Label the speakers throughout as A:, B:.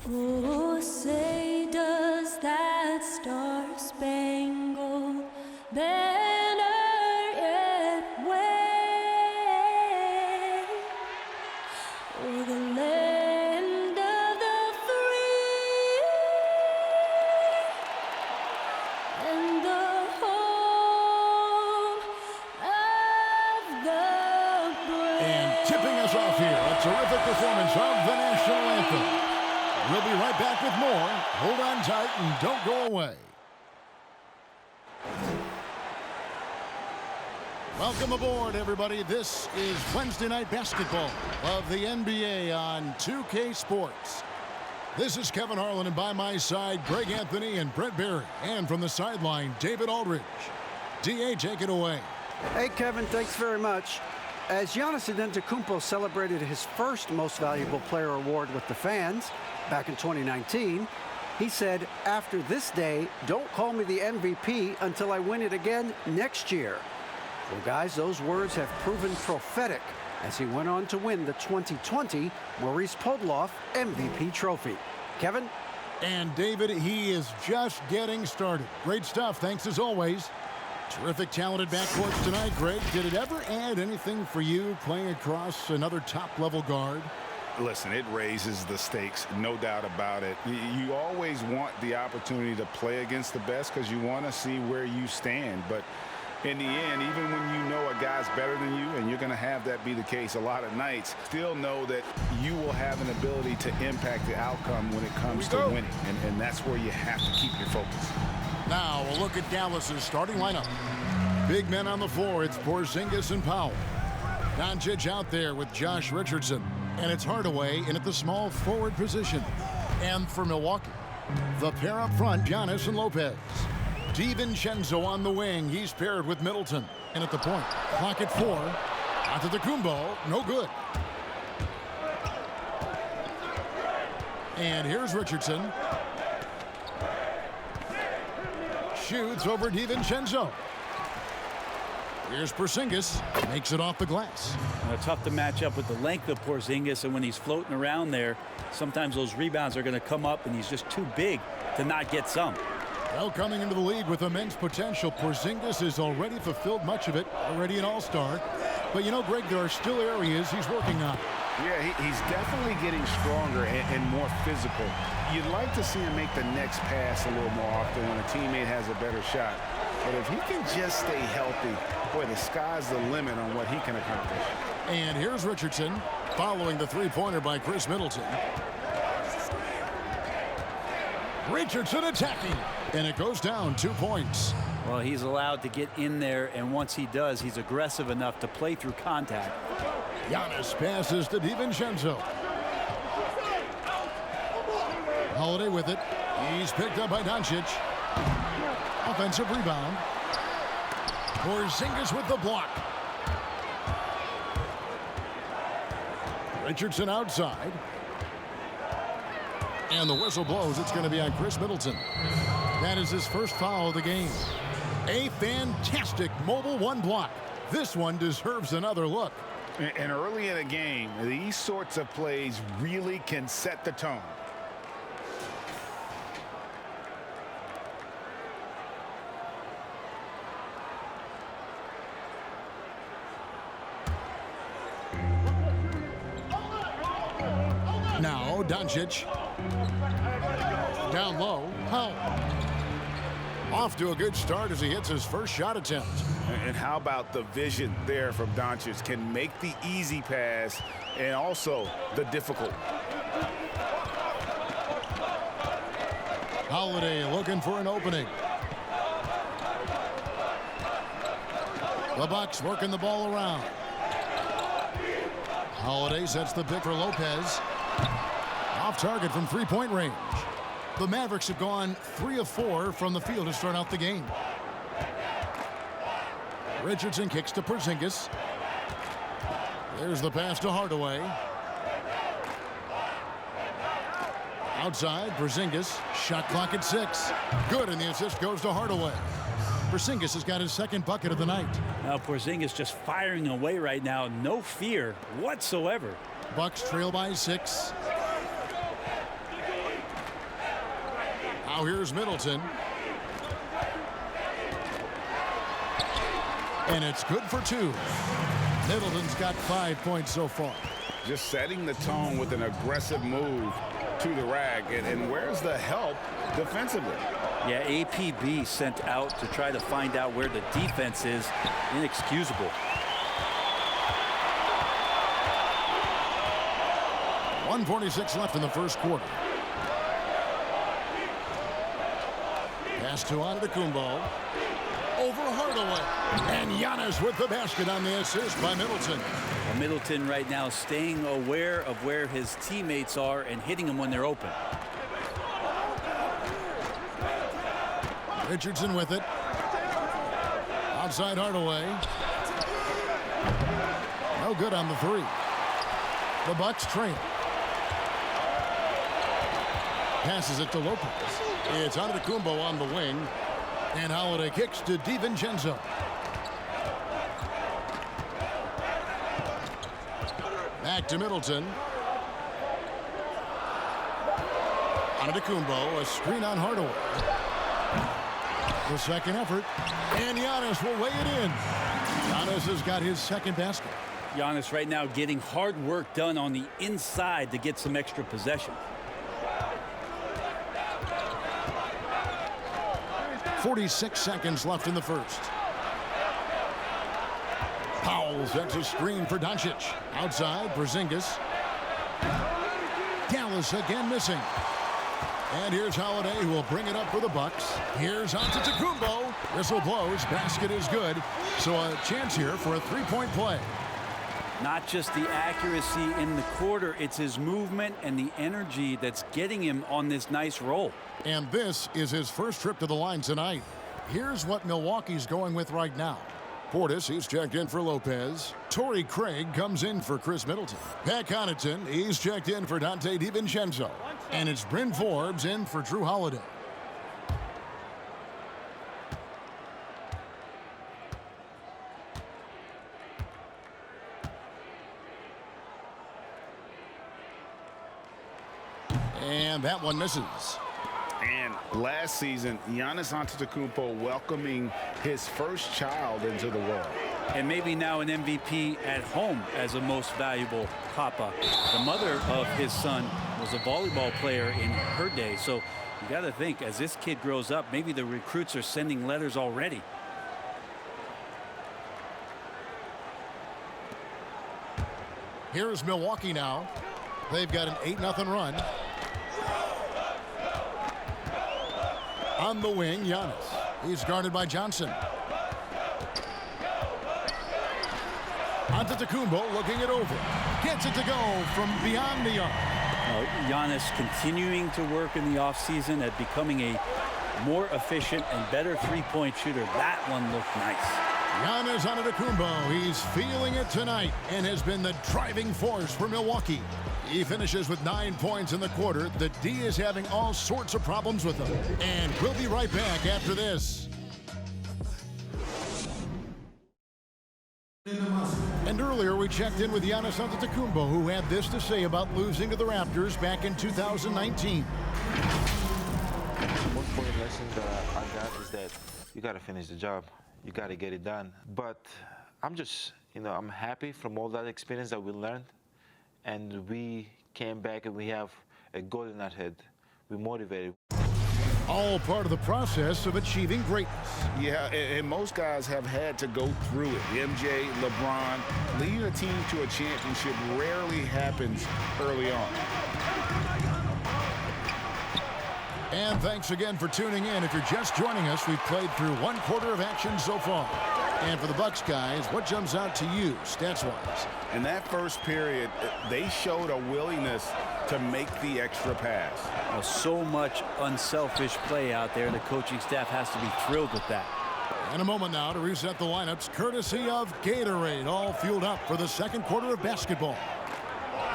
A: Oh, say does that star-spangled banner yet wave o'er the land of the free and the home of the brave?
B: And tipping us off here, a terrific performance of the national anthem. We'll be right back with more. Hold on tight and don't go away. Welcome aboard, everybody. This is Wednesday Night Basketball of the NBA on 2K Sports. This is Kevin Harlan, and by my side, Greg Anthony and Brett Berry. And from the sideline, David Aldridge. D.A., take it away.
C: Hey, Kevin, thanks very much. As Giannis Antetokounmpo celebrated his first Most Valuable Player award with the fans back in 2019, he said, "After this day, don't call me the MVP until I win it again next year." Well, guys, those words have proven prophetic as he went on to win the 2020 Maurice Podoloff MVP trophy. Kevin?
B: And David, he is just getting started. Great stuff, thanks as always. Terrific, talented backcourts tonight, Greg. Did it ever add anything for you playing across another top-level guard?
D: Listen, it raises the stakes, no doubt about it. You always want the opportunity to play against the best because you want to see where you stand. But in the end, even when you know a guy's better than you, and you're going to have that be the case a lot of nights, still know that you will have an ability to impact the outcome when it comes to winning. And that's where you have to keep your focus.
B: Now, a look at Dallas's starting lineup. Big men on the floor. It's Porzingis and Powell. Doncic out there with Josh Richardson. And it's Hardaway in at the small forward position. And for Milwaukee, the pair up front, Giannis and Lopez. DiVincenzo on the wing. He's paired with Middleton. And at the point, clock at 4. Antetokounmpo, no good. And here's Richardson. Shoots over DiVincenzo. Here's Porzingis, makes it off the glass.
E: Tough to match up with the length of Porzingis, and when he's floating around there, sometimes those rebounds are going to come up, and he's just too big to not get some.
B: Well, coming into the league with immense potential, Porzingis has already fulfilled much of it, already an all-star. But you know, Greg, there are still areas he's working on.
D: Yeah, he's definitely getting stronger and more physical. You'd like to see him make the next pass a little more often when a teammate has a better shot. But if he can just stay healthy, boy, the sky's the limit on what he can accomplish.
B: And here's Richardson following the three-pointer by Chris Middleton. Richardson attacking, and it goes down 2 points.
E: Well, he's allowed to get in there, and once he does, he's aggressive enough to play through contact.
B: Giannis passes to DiVincenzo. Holiday with it. He's picked up by Doncic. Offensive rebound. Porzingis with the block. Richardson outside. And the whistle blows. It's going to be on Chris Middleton. That is his first foul of the game. A fantastic mobile one block. This one deserves another look.
D: And early in a game, these sorts of plays really can set the tone.
B: Now, Doncic. Down low. Powell. Off to a good start as he hits his first shot attempt.
D: And how about the vision there from Doncic? Can make the easy pass and also the difficult.
B: Holiday looking for an opening. The Bucks working the ball around. Holiday sets the pick for Lopez. Off target from three-point range. The Mavericks have gone 3 of 4 from the field to start out the game. Richardson kicks to Porzingis. There's the pass to Hardaway. Outside, Porzingis. Shot clock at 6. Good, and the assist goes to Hardaway. Porzingis has got his second bucket of the night.
E: Now Porzingis just firing away right now. No fear whatsoever.
B: Bucks trail by 6. Now here's Middleton. And it's good for 2. Middleton's got 5 points so far.
D: Just setting the tone with an aggressive move to the rag. And where's the help defensively?
E: Yeah, APB sent out to try to find out where the defense is. Inexcusable.
B: 1:46 left in the first quarter. Pass to Antetokounmpo. Over Hardaway. And Giannis with the basket on the assist by Middleton.
E: Well, Middleton right now staying aware of where his teammates are and hitting them when they're open.
B: Richardson with it. Outside Hardaway. No good on the 3. The Bucks trail. Passes it to Lopez. It's Antetokounmpo on the wing. And Holiday kicks to DiVincenzo. Back to Middleton. Antetokounmpo, a screen on Hardaway. The second effort. And Giannis will lay it in. Giannis has got his second basket.
E: Giannis right now getting hard work done on the inside to get some extra possession.
B: 46 seconds left in the first. Powell sets a screen for Doncic. Outside, Porzingis. Dallas again missing. And here's Holiday, who will bring it up for the Bucks. Here's Antetokounmpo. Whistle blows. Basket is good. So a chance here for a three-point play.
E: Not just the accuracy in the quarter, it's his movement and the energy that's getting him on this nice roll.
B: And this is his first trip to the line tonight. Here's what Milwaukee's going with right now. Portis, he's checked in for Lopez. Torrey Craig comes in for Chris Middleton. Pat Connaughton, he's checked in for Dante DiVincenzo. And it's Bryn Forbes in for Drew Holiday. And that one misses.
D: And last season, Giannis Antetokounmpo welcoming his first child into the world.
E: And maybe now an MVP at home as a most valuable papa. The mother of his son was a volleyball player in her day. So you got to think, as this kid grows up, maybe the recruits are sending letters already.
B: Here's Milwaukee now. They've got an 8-0 run. On the wing, Giannis. He's guarded by Johnson. Antetokounmpo looking it over. Gets it to go from beyond the arc.
E: Giannis continuing to work in the offseason at becoming a more efficient and better three-point shooter. That one looked nice.
B: Giannis Antetokounmpo, he's feeling it tonight and has been the driving force for Milwaukee. He finishes with 9 points in the quarter. The D is having all sorts of problems with him. And we'll be right back after this. And earlier we checked in with Giannis Antetokounmpo, who had this to say about losing to the Raptors back in 2019.
F: Most important lesson that I got is that you got to finish the job. You got to get it done. But I'm just, I'm happy from all that experience that we learned. And we came back and we have a goal in our head. We're motivated.
B: All part of the process of achieving greatness.
D: Yeah, and most guys have had to go through it. MJ, LeBron, leading a team to a championship rarely happens early on.
B: And thanks again for tuning in. If you're just joining us, we've played through one quarter of action so far. And for the Bucks guys, what jumps out to you stats-wise?
D: In that first period, they showed a willingness to make the extra pass.
E: So much unselfish play out there. The coaching staff has to be thrilled with that.
B: In a moment now to reset the lineups, courtesy of Gatorade, all fueled up for the second quarter of basketball.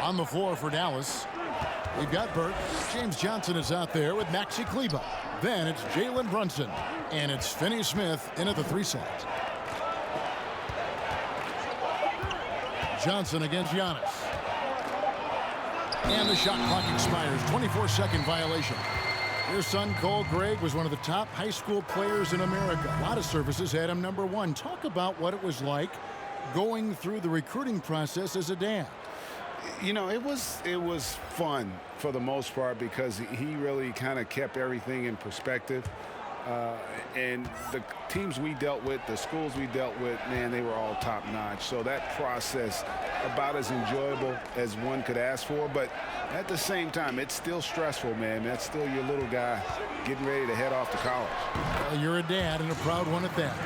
B: On the floor for Dallas, we've got Burke. James Johnson is out there with Maxi Kleber. Then it's Jalen Brunson. And it's Finney Smith in at the 3 side. Johnson against Giannis. And the shot clock expires. 24-second violation. Your son, Cole Gregg, was one of the top high school players in America. A lot of services had him #1. Talk about what it was like going through the recruiting process as a dad.
D: You know, it was fun for the most part because he really kind of kept everything in perspective. And the teams we dealt with, the schools we dealt with, man, they were all top-notch. So that process, about as enjoyable as one could ask for. But at the same time, it's still stressful, man. That's still your little guy getting ready to head off to college.
B: Well, you're a dad and a proud one at that.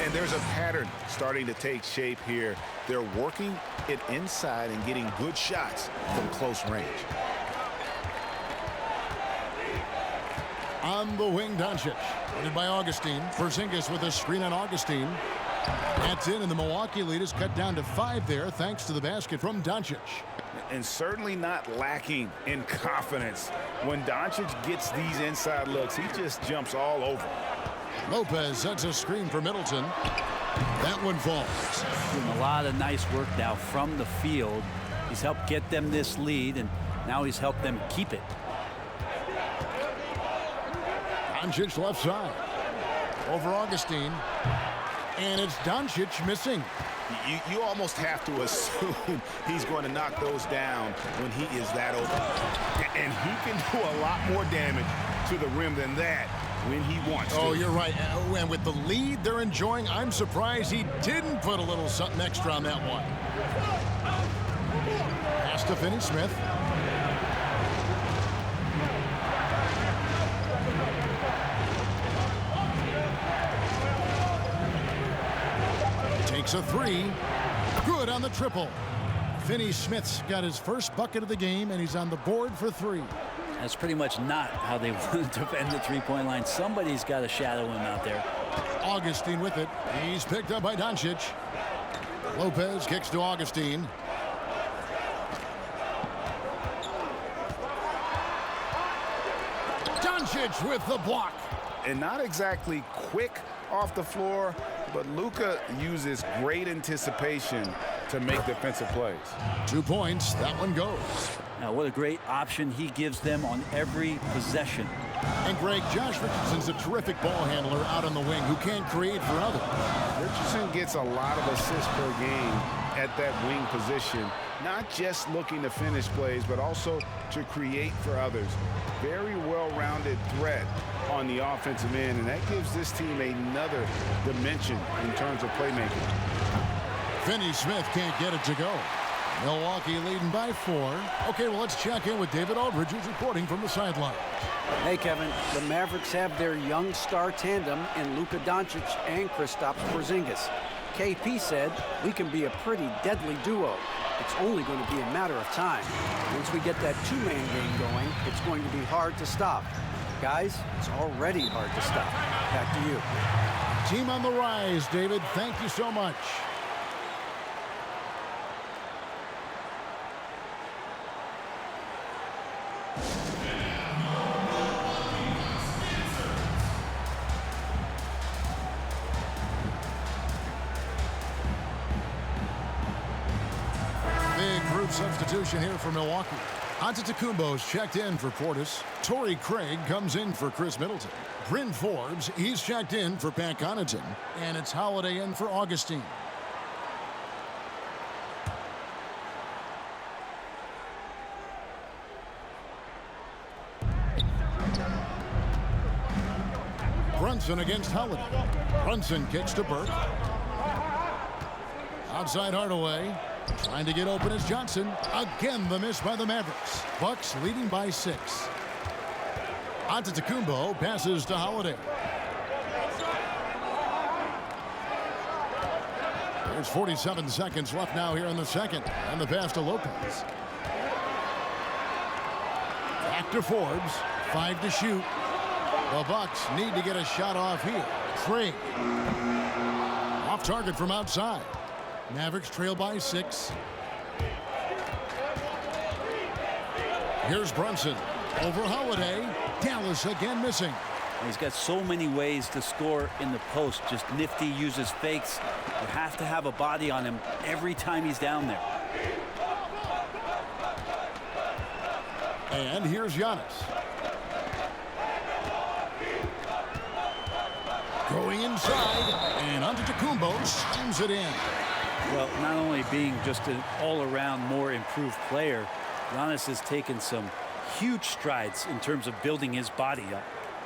D: And there's a pattern starting to take shape here. They're working it inside and getting good shots from close range.
B: On the wing, Doncic. Running by Augustine. Porzingis with a screen on Augustine. That's in, and the Milwaukee lead is cut down to 5 there thanks to the basket from Doncic.
D: And certainly not lacking in confidence. When Doncic gets these inside looks, he just jumps all over.
B: Lopez sets a screen for Middleton. That one falls.
E: Doing a lot of nice work now from the field. He's helped get them this lead, and now he's helped them keep it.
B: Doncic left side. Over Augustine. And it's Doncic missing.
D: You almost have to assume he's going to knock those down when he is that open. And he can do a lot more damage to the rim than that when he wants to.
B: Oh, you're right. And with the lead they're enjoying, I'm surprised he didn't put a little something extra on that one. Pass to Finney-Smith. Takes a 3. Good on the triple. Finney-Smith's got his first bucket of the game, and he's on the board for 3.
E: That's pretty much not how they want to defend the three-point line. Somebody's got to shadow him out there.
B: Augustine with it. He's picked up by Doncic. Lopez kicks to Augustine. Doncic with the block.
D: And not exactly quick off the floor, but Luka uses great anticipation to make defensive plays.
B: 2 points. That one goes.
E: Now, what a great option he gives them on every possession.
B: And Greg, Josh Richardson's a terrific ball handler out on the wing who can create for others.
D: Richardson gets a lot of assists per game at that wing position, not just looking to finish plays, but also to create for others. Very well-rounded threat on the offensive end, and that gives this team another dimension in terms of playmaking.
B: Finney-Smith can't get it to go. Milwaukee leading by 4. Okay, well, let's check in with David Aldridge, who's reporting from the sideline.
C: Hey, Kevin, the Mavericks have their young star tandem in Luka Doncic and Kristaps Porzingis. KP said, we can be a pretty deadly duo. It's only going to be a matter of time. Once we get that two-man game going, it's going to be hard to stop. Guys, it's already hard to stop. Back to you.
B: Team on the rise, David. Thank you so much. Big group substitution here for Milwaukee. Antetokounmpo's checked in for Portis. Torrey Craig comes in for Chris Middleton. Bryn Forbes, he's checked in for Pat Connaughton. And it's Holiday in for Augustine. Brunson against Holiday. Brunson kicks to Burke. Outside Hardaway. Trying to get open is Johnson. Again, the miss by the Mavericks. Bucks leading by 6. Antetokounmpo passes to Holiday. There's 47 seconds left now here in the second. And the pass to Lopez. Back to Forbes. 5 to shoot. The Bucks need to get a shot off here. Craig. Off target from outside. Mavericks trail by 6. Here's Brunson. Over Holiday. Dallas again missing.
E: He's got so many ways to score in the post. Just nifty, uses fakes. You have to have a body on him every time he's down there.
B: And here's Giannis. Going inside, and Antetokounmpo slams it in.
E: Well, not only being just an all-around more improved player, Giannis has taken some huge strides in terms of building his body up.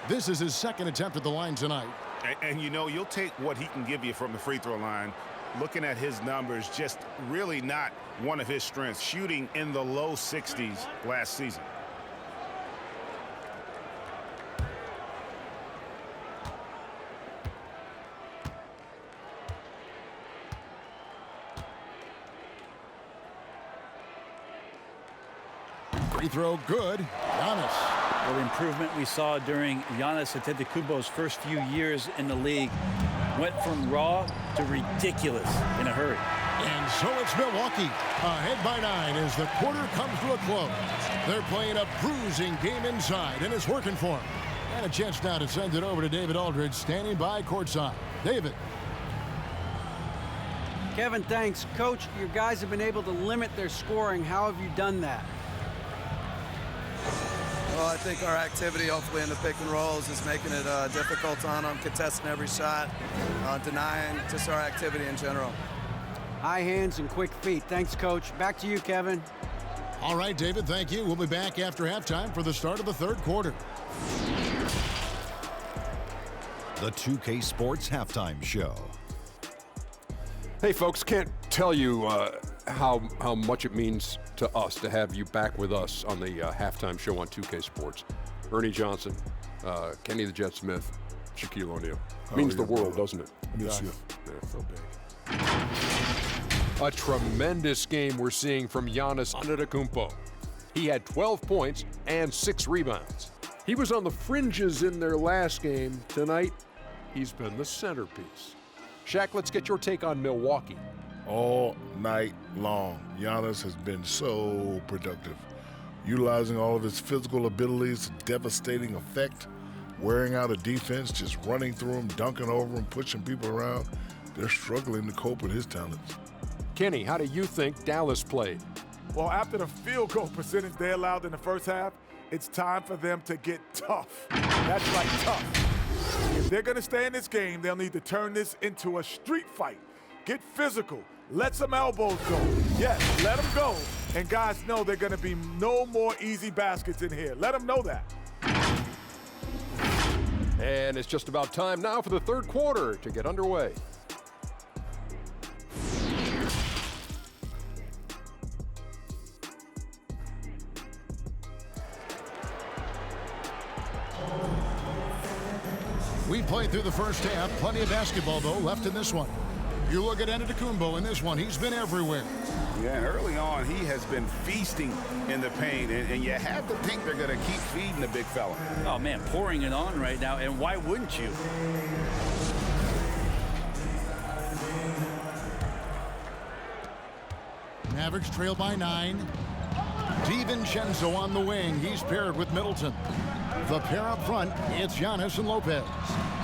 B: This is his second attempt at the line tonight.
D: And you know, you'll take what he can give you from the free throw line. Looking at his numbers, just really not one of his strengths, shooting in the low 60s last season.
B: Free throw good. Giannis.
E: Well, the improvement we saw during Giannis Antetokounmpo's first few years in the league went from raw to ridiculous in a hurry.
B: And so it's Milwaukee ahead by 9 as the quarter comes to a close. They're playing a bruising game inside, and it's working for them. And a chance now to send it over to David Aldridge, standing by courtside. David.
C: Kevin, thanks. Coach, your guys have been able to limit their scoring. How have you done that?
G: Well, I think our activity, hopefully in the pick and rolls, is making it difficult on them, contesting every shot, denying just our activity in general.
C: High hands and quick feet. Thanks, Coach. Back to you, Kevin.
B: All right, David, thank you. We'll be back after halftime for the start of the third quarter.
H: The 2K Sports Halftime Show.
I: Hey, folks, can't tell you how much it means to us to have you back with us on the halftime show on 2K Sports. Ernie Johnson, Kenny the Jet Smith, Shaquille O'Neal. Means the world, doesn't it?
J: Miss you.
I: Yeah, so big. A tremendous game we're seeing from Giannis Antetokounmpo. He had 12 points and 6 rebounds. He was on the fringes in their last game. Tonight, he's been the centerpiece. Shaq, let's get your take on Milwaukee.
J: All night long, Giannis has been so productive, utilizing all of his physical abilities to devastating effect, wearing out a defense, just running through them, dunking over them, pushing people around. They're struggling to cope with his talents.
I: Kenny, how do you think Dallas played?
K: Well, after the field goal percentage they allowed in the first half, it's time for them to get tough. That's right, tough. If they're going to stay in this game, they'll need to turn this into a street fight. Get physical. Let some elbows go. Yes, let them go. And guys know they're going to be no more easy baskets in here. Let them know that.
I: And it's just about time now for the third quarter to get underway.
B: We played through the first half. Plenty of basketball, though, left in this one. You look at Antetokounmpo in this one. He's been everywhere.
D: Yeah, and early on, he has been feasting in the paint, and you have to think they're going to keep feeding the big fella.
E: Oh, man, pouring it on right now, and why wouldn't you?
B: Mavericks trail by 9. DiVincenzo on the wing. He's paired with Middleton. The pair up front, it's Giannis and Lopez.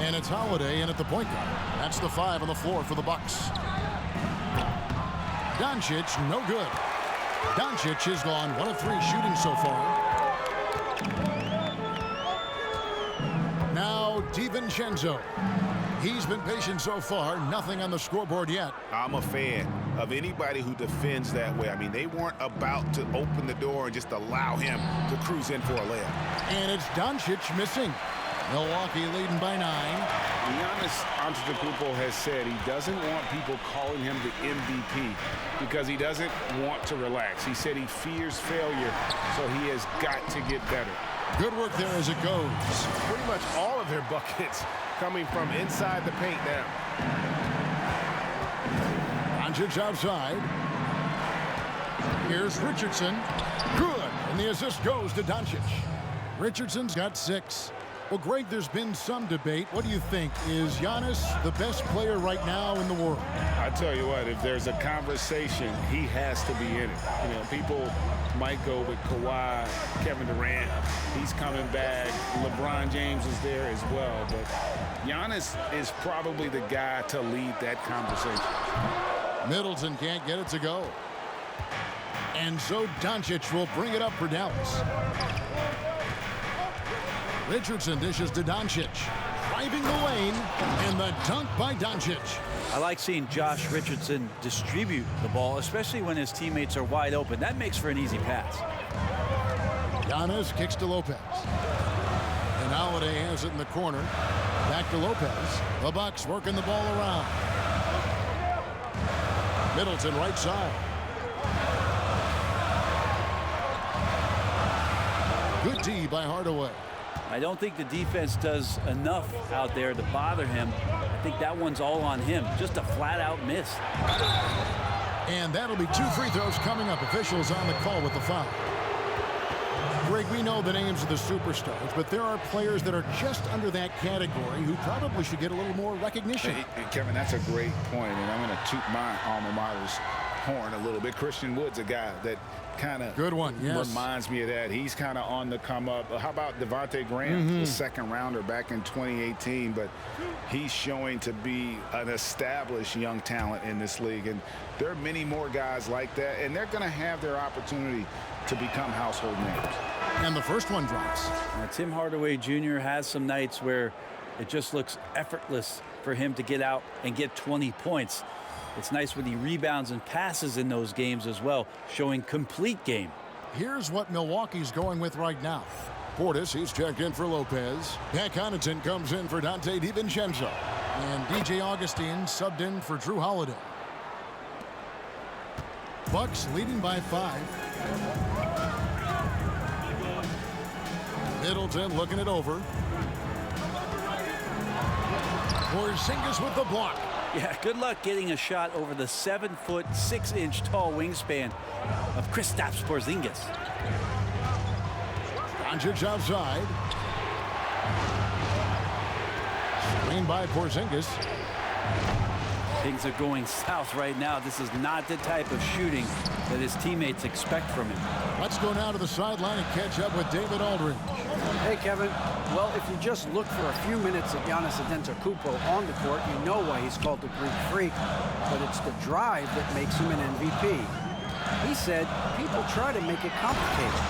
B: And it's Holiday in at the point guard. That's the 5 on the floor for the Bucks. Doncic, no good. Doncic has gone 1 of 3 shooting so far. Now DiVincenzo. He's been patient so far. Nothing on the scoreboard yet.
D: I'm a fan of anybody who defends that way. I mean, they weren't about to open the door and just allow him to cruise in for a layup.
B: And it's Doncic missing. Milwaukee leading by 9.
D: Giannis Antetokounmpo has said he doesn't want people calling him the MVP because he doesn't want to relax. He said he fears failure, so he has got to get better.
B: Good work there as it goes.
D: Pretty much all of their buckets coming from inside the paint now.
B: Doncic outside. Here's Richardson. Good. And the assist goes to Doncic. Richardson's got 6. Well, Greg, there's been some debate. What do you think? Is Giannis the best player right now in the world?
D: I tell you what, if there's a conversation, he has to be in it. You know, people might go with Kawhi, Kevin Durant. He's coming back. LeBron James is there as well. But Giannis is probably the guy to lead that conversation.
B: Middleton can't get it to go. And so Doncic will bring it up for Dallas. Richardson dishes to Doncic. driving the lane, and the dunk by Doncic.
E: I like seeing Josh Richardson distribute the ball, especially when his teammates are wide open. That makes for an easy pass.
B: Giannis kicks to Lopez. And Holiday has it in the corner. Back to Lopez. The Bucks working the ball around. Middleton right side. Good D by Hardaway.
E: I don't think the defense does enough out there to bother him. I think that one's all on him. Just a flat-out miss.
B: And that'll be 2 free throws coming up. Officials on the call with the foul. Greg, we know the names of the superstars, but there are players that are just under that category who probably should get a little more recognition.
D: Hey, Kevin, that's a great point, and I'm going to toot my alma mater's horn a little bit. Christian Wood's a guy that kind of reminds me of that. He's kind of on the come up. How about Devontae Graham, the second rounder back in 2018, but he's showing to be an established young talent in this league, and there are many more guys like that, and they're going to have their opportunity to become household names.
B: And the first one drops.
E: Tim Hardaway Jr. has some nights where it just looks effortless for him to get out and get 20 points. It's nice when he rebounds and passes in those games as well, showing complete game.
B: Here's what Milwaukee's going with right now. Portis, he's checked in for Lopez. Pat Connaughton comes in for Dante DiVincenzo. And DJ Augustine subbed in for Drew Holiday. Bucks leading by 5. Middleton looking it over. Porzingis with the block.
E: Yeah, good luck getting a shot over the 7-foot, 6-inch tall wingspan of Kristaps Porzingis.
B: Doncic outside. Screen by Porzingis.
E: Things are going south right now. This is not the type of shooting that his teammates expect from him.
B: Let's go now to the sideline and catch up with David Aldridge.
C: Hey, Kevin. Well, if you just look for a few minutes at Giannis Antetokounmpo on the court, you know why he's called the Greek Freak. But it's the drive that makes him an MVP. He said, people try to make it complicated.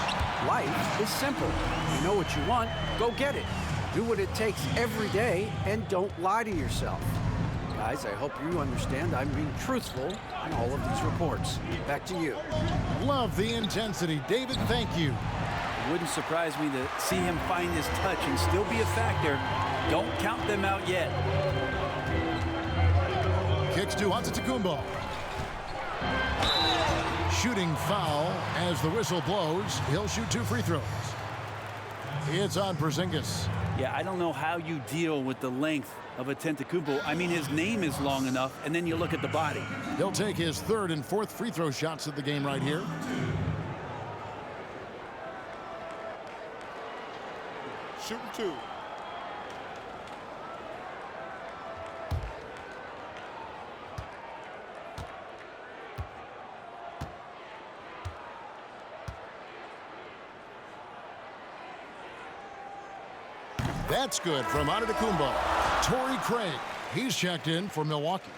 C: Life is simple. You know what you want, go get it. Do what it takes every day and don't lie to yourself. Guys, I hope you understand I'm being truthful in all of these reports. Back to you.
B: Love the intensity. David, thank you.
E: It wouldn't surprise me to see him find his touch and still be a factor. Don't count them out yet.
B: Kicks to Antetokounmpo. Shooting foul as the whistle blows. He'll shoot 2 free throws. It's on Porzingis.
E: Yeah, I don't know how you deal with the length of Antetokounmpo. I mean, his name is long enough, and then you look at the body.
B: He'll take his 3rd and 4th free throw shots of the game right here.
J: Shooting 2.
B: That's good from Antetokounmpo. Torrey Craig, he's checked in for Milwaukee.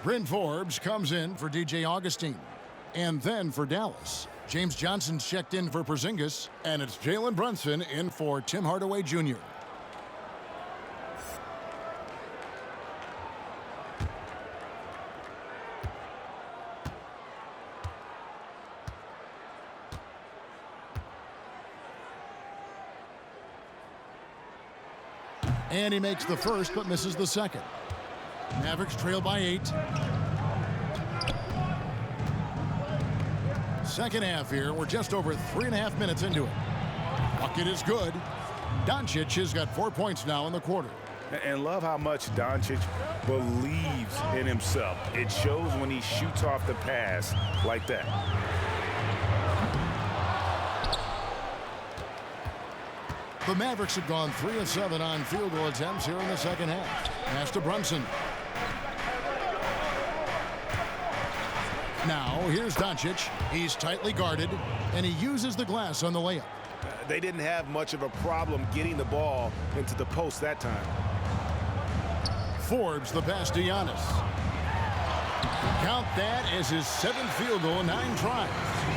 B: Bryn Forbes comes in for DJ Augustine. And then for Dallas, James Johnson's checked in for Porzingis, and it's Jalen Brunson in for Tim Hardaway Jr. And he makes the first but misses the second. Mavericks trail by 8. Second half here. We're just over 3.5 minutes into it. Bucket is good. Doncic has got 4 points now in the quarter.
D: And love how much Doncic believes in himself. It shows when he shoots off the pass like that.
B: The Mavericks have gone 3 of 7 on field goal attempts here in the second half. Pass to Brunson. Now, here's Doncic. He's tightly guarded, and he uses the glass on the layup.
D: They didn't have much of a problem getting the ball into the post that time.
B: Forbes the pass to Giannis. Count that as his 7th field goal in 9 tries.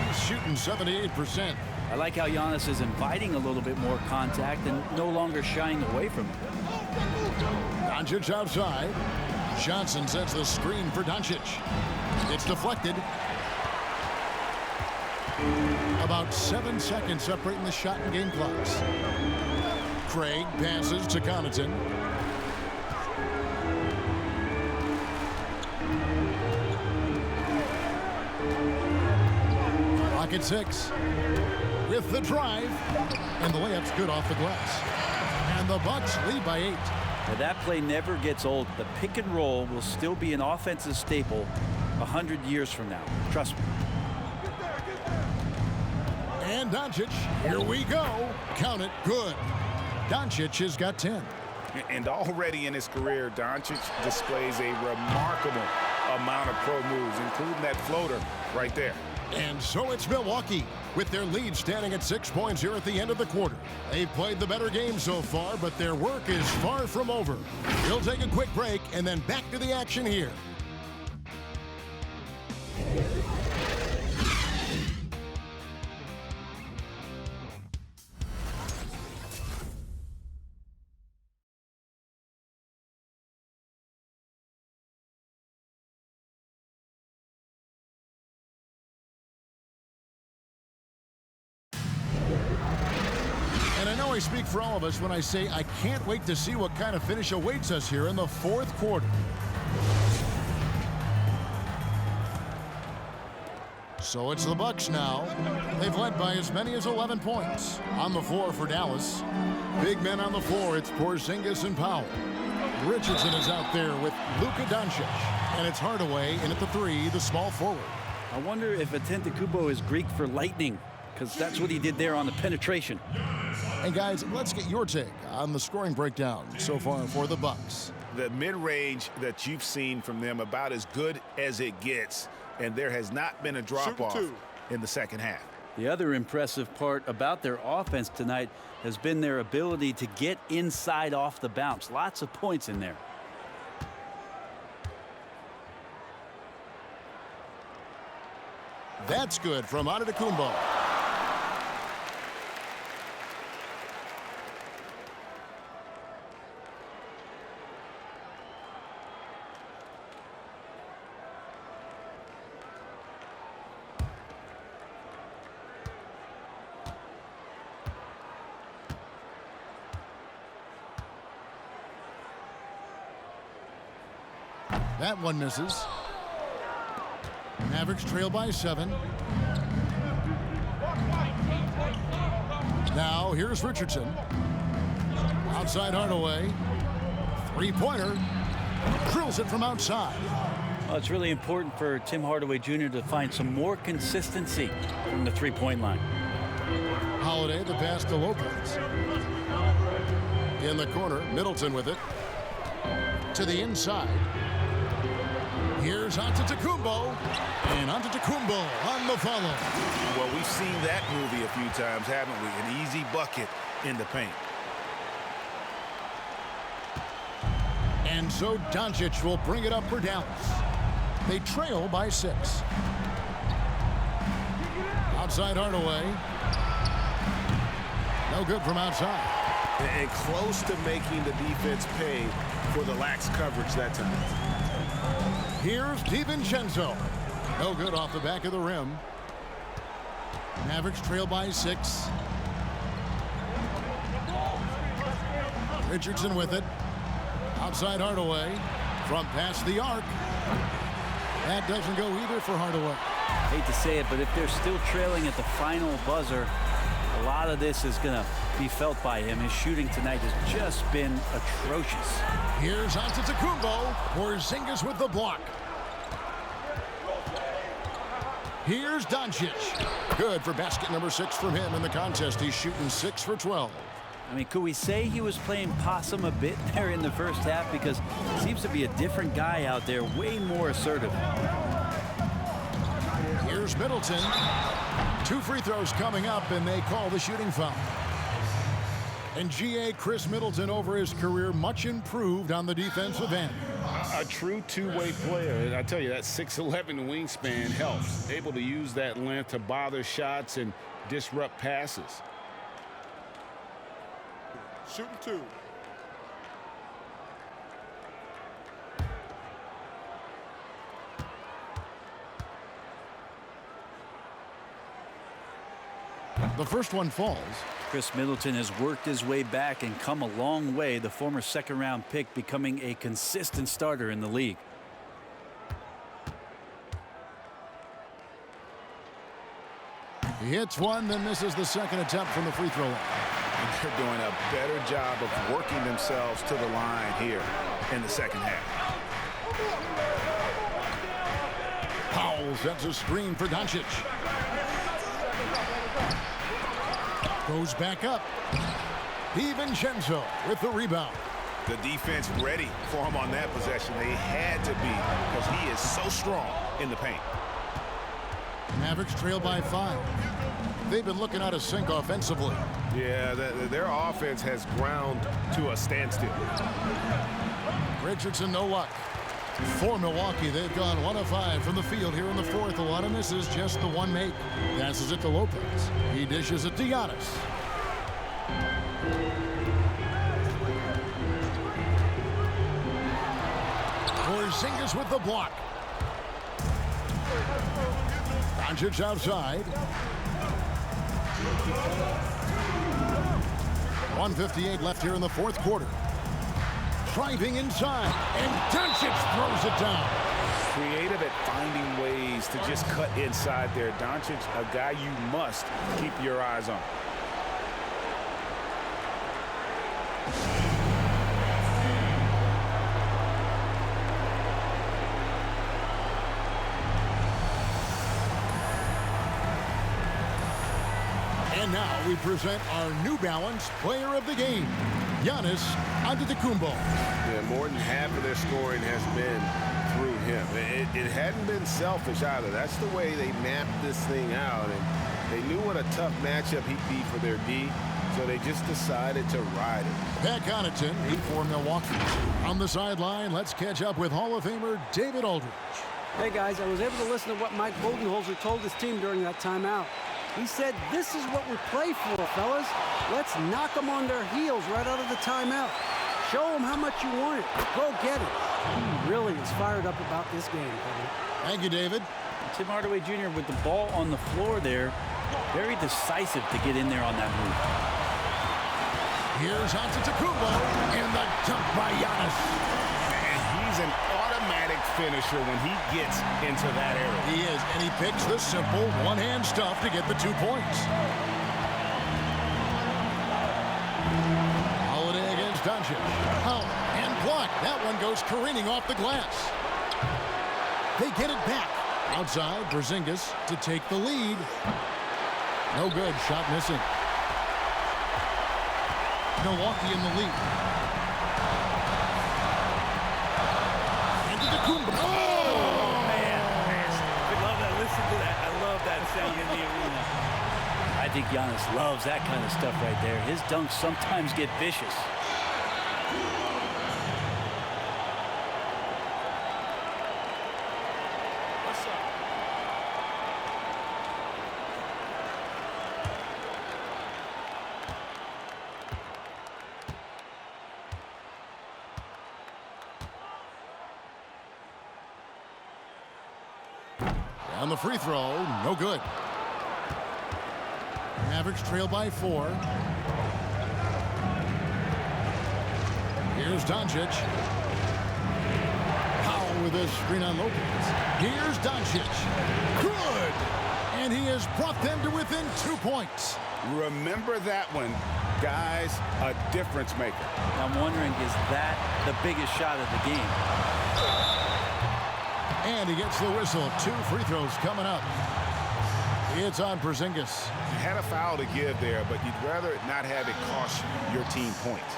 B: He's shooting 78%.
E: I like how Giannis is inviting a little bit more contact and no longer shying away from it.
B: Doncic outside. Johnson sets the screen for Doncic. It's deflected. About 7 seconds separating the shot and game clocks. Craig passes to Connaughton. Rocket 6 with the drive, and the layup's good off the glass. And the Bucks lead by 8.
E: Now that play never gets old. The pick and roll will still be an offensive staple 100 years from now. Trust me.
B: And Doncic, here we go. Count it, good. Doncic has got 10.
D: And already in his career, Doncic displays a remarkable amount of pro moves, including that floater right there.
B: And so it's Milwaukee, with their lead standing at 6 points here at the end of the quarter. They've played the better game so far, but their work is far from over. We'll take a quick break and then back to the action here. And I know I speak for all of us when I say I can't wait to see what kind of finish awaits us here in the fourth quarter. So it's the Bucks now. They've led by as many as 11 points. On the floor for Dallas. Big men on the floor, it's Porzingis and Powell. Richardson is out there with Luka Doncic. And it's Hardaway in at the 3, the small forward.
E: I wonder if Antetokounmpo is Greek for lightning, because that's what he did there on the penetration.
B: And guys, let's get your take on the scoring breakdown so far for the Bucks.
D: The mid-range that you've seen from them about as good as it gets, and there has not been a drop-off in the second half.
E: The other impressive part about their offense tonight has been their ability to get inside off the bounce. Lots of points in there.
B: That's good from Antetokounmpo. That one misses. Mavericks trail by 7. Now here's Richardson. Outside Hardaway. Three-pointer. Drills it from outside.
E: Well, it's really important for Tim Hardaway Jr. to find some more consistency from the three-point line.
B: Holiday, the pass to Lopez. In the corner, Middleton with it. To the inside. Here's Antetokounmpo, and Antetokounmpo on the follow.
D: Well, we've seen that movie a few times, haven't we? An easy bucket in the paint.
B: And so Doncic will bring it up for Dallas. They trail by 6. Outside Hardaway. No good from outside.
D: And close to making the defense pay for the lax coverage that time.
B: Here's DiVincenzo. No good off the back of the rim. Mavericks trail by 6. Richardson with it. Outside Hardaway. From past the arc. That doesn't go either for Hardaway.
E: Hate to say it, but if they're still trailing at the final buzzer, a lot of this is going to be felt by him. His shooting tonight has just been atrocious.
B: Here's Antetokounmpo. Porzingis with the block. Here's Doncic. Good for basket number 6 from him in the contest. He's shooting 6 for 12.
E: I mean, could we say he was playing possum a bit there in the first half? Because he seems to be a different guy out there, way more assertive.
B: Here's Middleton. 2 free throws coming up, and they call the shooting foul. And G.A. Chris Middleton over his career, much improved on the defensive end.
D: A true two-way player. And I tell you, that 6'11" wingspan helps. Able to use that length to bother shots and disrupt passes.
K: Shooting 2.
B: The first one falls.
E: Chris Middleton has worked his way back and come a long way. The former second-round pick becoming a consistent starter in the league.
B: He hits one, then misses the second attempt from the free throw line.
D: They're doing a better job of working themselves to the line here in the second half.
B: Powell sets a screen for Doncic. Goes back up. DiVincenzo with the rebound.
D: The defense ready for him on that possession. They had to be, because he is so strong in the paint.
B: Mavericks trail by 5. They've been looking out of sync offensively.
D: Yeah, their offense has ground to a standstill.
B: Richardson, no luck. For Milwaukee, they've gone 1 of 5 from the field here in the fourth. A lot of misses, just the one make. Passes it to Lopez. He dishes it to Giannis. Porzingis with the block. Doncic outside. 1:58 left here in the fourth quarter. Driving inside, and Doncic throws it down.
D: Creative at finding ways to just cut inside there. Doncic, a guy you must keep your eyes on.
B: And now we present our New Balance Player of the Game, Giannis Antetokounmpo.
L: Yeah, more than half of their scoring has been through him. It hadn't been selfish either. That's the way they mapped this thing out, and they knew what a tough matchup he'd be for their D, so they just decided to ride it.
B: Pat Connaughton, 8 for Milwaukee. On the sideline, let's catch up with Hall of Famer David Aldridge.
C: Hey guys, I was able to listen to what Mike Budenholzer told his team during that timeout. He said, "This is what we play for, fellas. Let's knock them on their heels right out of the timeout. Show them how much you want it. Go get it." He really is fired up about this game, Kevin.
B: Thank you, David.
E: Tim Hardaway Jr. with the ball on the floor there. Very decisive to get in there on that move.
B: Here's Antetokounmpo, and the dunk by Giannis.
D: And he's an automatic finisher when he gets into that area.
B: He is, and he picks the simple one-hand stuff to get the 2 points. Holiday against Doncic. Out and blocked. That one goes careening off the glass. They get it back. Outside, Porzingis to take the lead. No good. Shot missing. Milwaukee in the lead. Antetokounmpo. Oh!
E: Man. I love that. Listen to that. I love that sound in the arena. I think Giannis loves that kind of stuff right there. His dunks sometimes get vicious.
B: On the free throw, no good. Mavericks trail by 4. Here's Doncic. Powell with a screen on Lopez. Here's Doncic. Good! And he has brought them to within 2 points.
D: Remember that one, guys, a difference maker.
E: I'm wondering, is that the biggest shot of the game?
B: And he gets the whistle. 2 free throws coming up. It's on Porzingis.
D: You had a foul to give there, but you'd rather not have it cost your team points.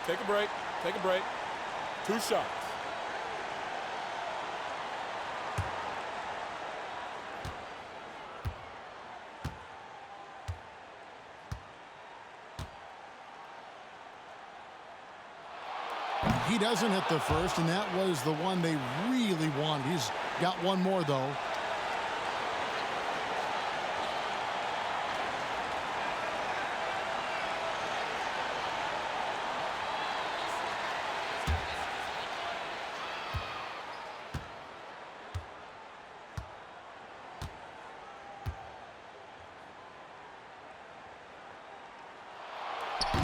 K: Take a break. Take a break. 2 shots.
B: He doesn't hit the first, and that was the one they really want. He's got one more, though.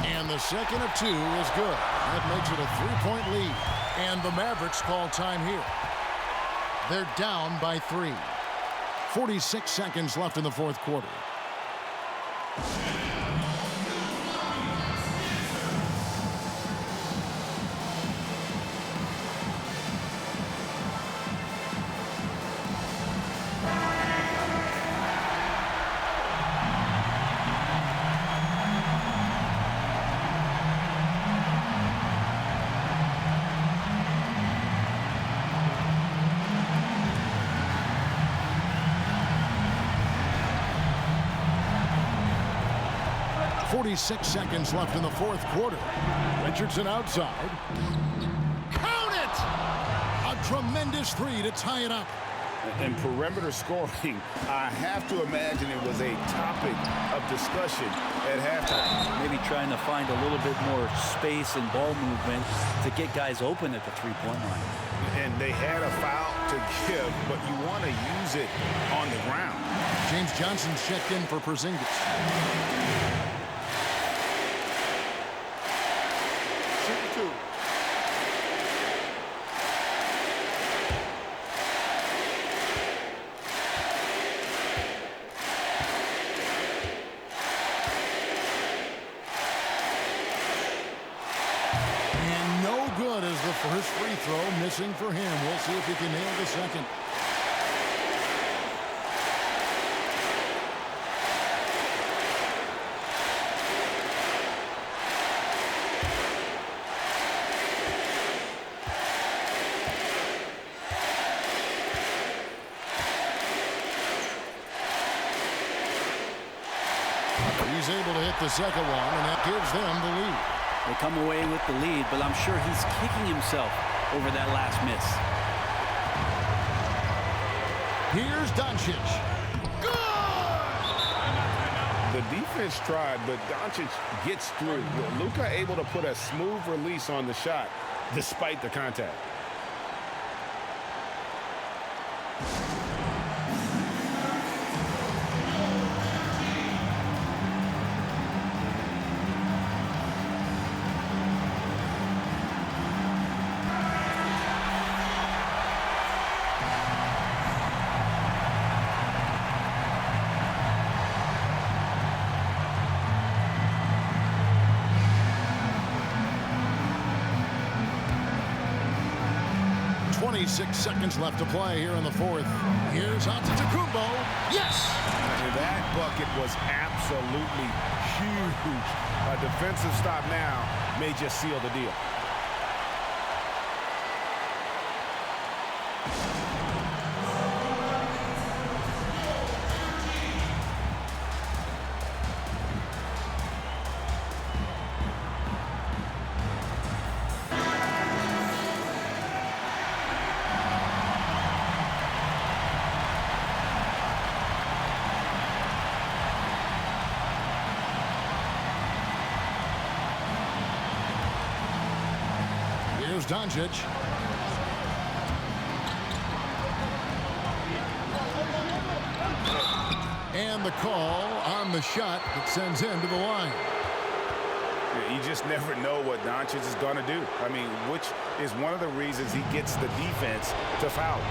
B: And the second of 2 is good. That makes it a 3-point lead. And the Mavericks call time here. They're down by 3. 46 seconds left in the fourth quarter. Six seconds left in the fourth quarter. Richardson outside. Count it! A tremendous 3 to tie it up.
D: And perimeter scoring, I have to imagine it was a topic of discussion at halftime.
E: Maybe trying to find a little bit more space and ball movement to get guys open at the three-point line.
D: And they had a foul to give, but you want to use it on the ground.
B: James Johnson's checked in for Porzingis. First free throw missing for him. We'll see if he can nail the second. He's able to hit the second one, and that gives them the lead.
E: They come away with the lead, but I'm sure he's kicking himself over that last miss.
B: Here's Doncic.
D: Good! The defense tried, but Doncic gets through. Luka able to put a smooth release on the shot despite the contact.
B: Six seconds left to play here in the fourth. Here's Antetokounmpo. Yes!
D: And that bucket was absolutely huge. A defensive stop now may just seal the deal.
B: Doncic. And the call on the shot that sends him to the line.
D: You just never know what Doncic is going to do. I mean, which is one of the reasons he gets the defense to foul.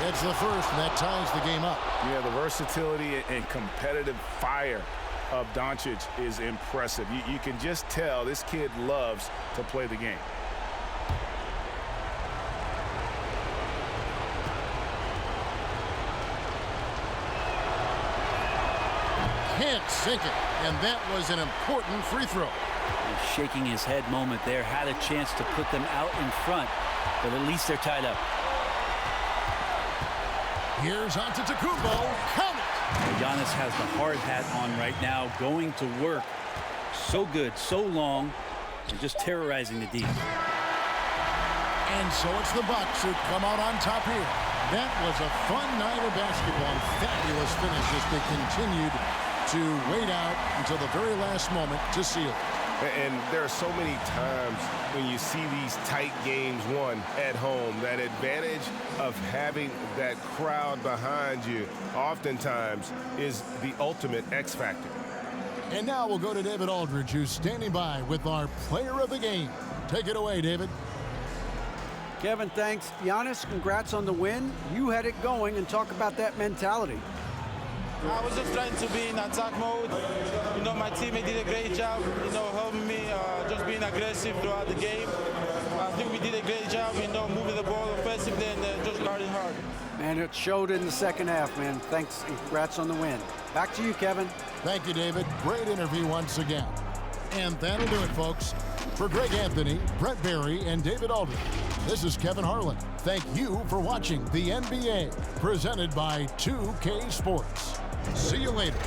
B: It's the first, and that ties the game up.
D: Yeah, the versatility and competitive fire of Doncic is impressive. You can just tell this kid loves to play the game.
B: Can't sink it, and that was an important free throw.
E: He's shaking his head moment there. Had a chance to put them out in front, but at least they're tied up.
B: Here's Antetokounmpo. Count it!
E: Giannis has the hard hat on right now, going to work. So good, so long, and just terrorizing the D.
B: And so it's the Bucks who come out on top here. That was a fun night of basketball. Fabulous finish as they continued to wait out until the very last moment to seal it.
L: And there are so many times when you see these tight games won at home, that advantage of having that crowd behind you oftentimes is the ultimate X factor.
B: And now we'll go to David Aldridge, who's standing by with our player of the game. Take it away, David.
C: Kevin, thanks. Giannis, congrats on the win. You had it going, and talk about that mentality.
M: I was just trying to be in attack mode. You know, my teammate did a great job, you know, helping me, just being aggressive throughout the game. I think we did a great job, you know, moving the ball offensively and just guarding hard.
C: And it showed in the second half, man. Thanks, and congrats on the win. Back to you, Kevin.
B: Thank you, David. Great interview once again. And that'll do it, folks. For Greg Anthony, Brett Barry, and David Aldridge, this is Kevin Harlan. Thank you for watching the NBA, presented by 2K Sports. See you later.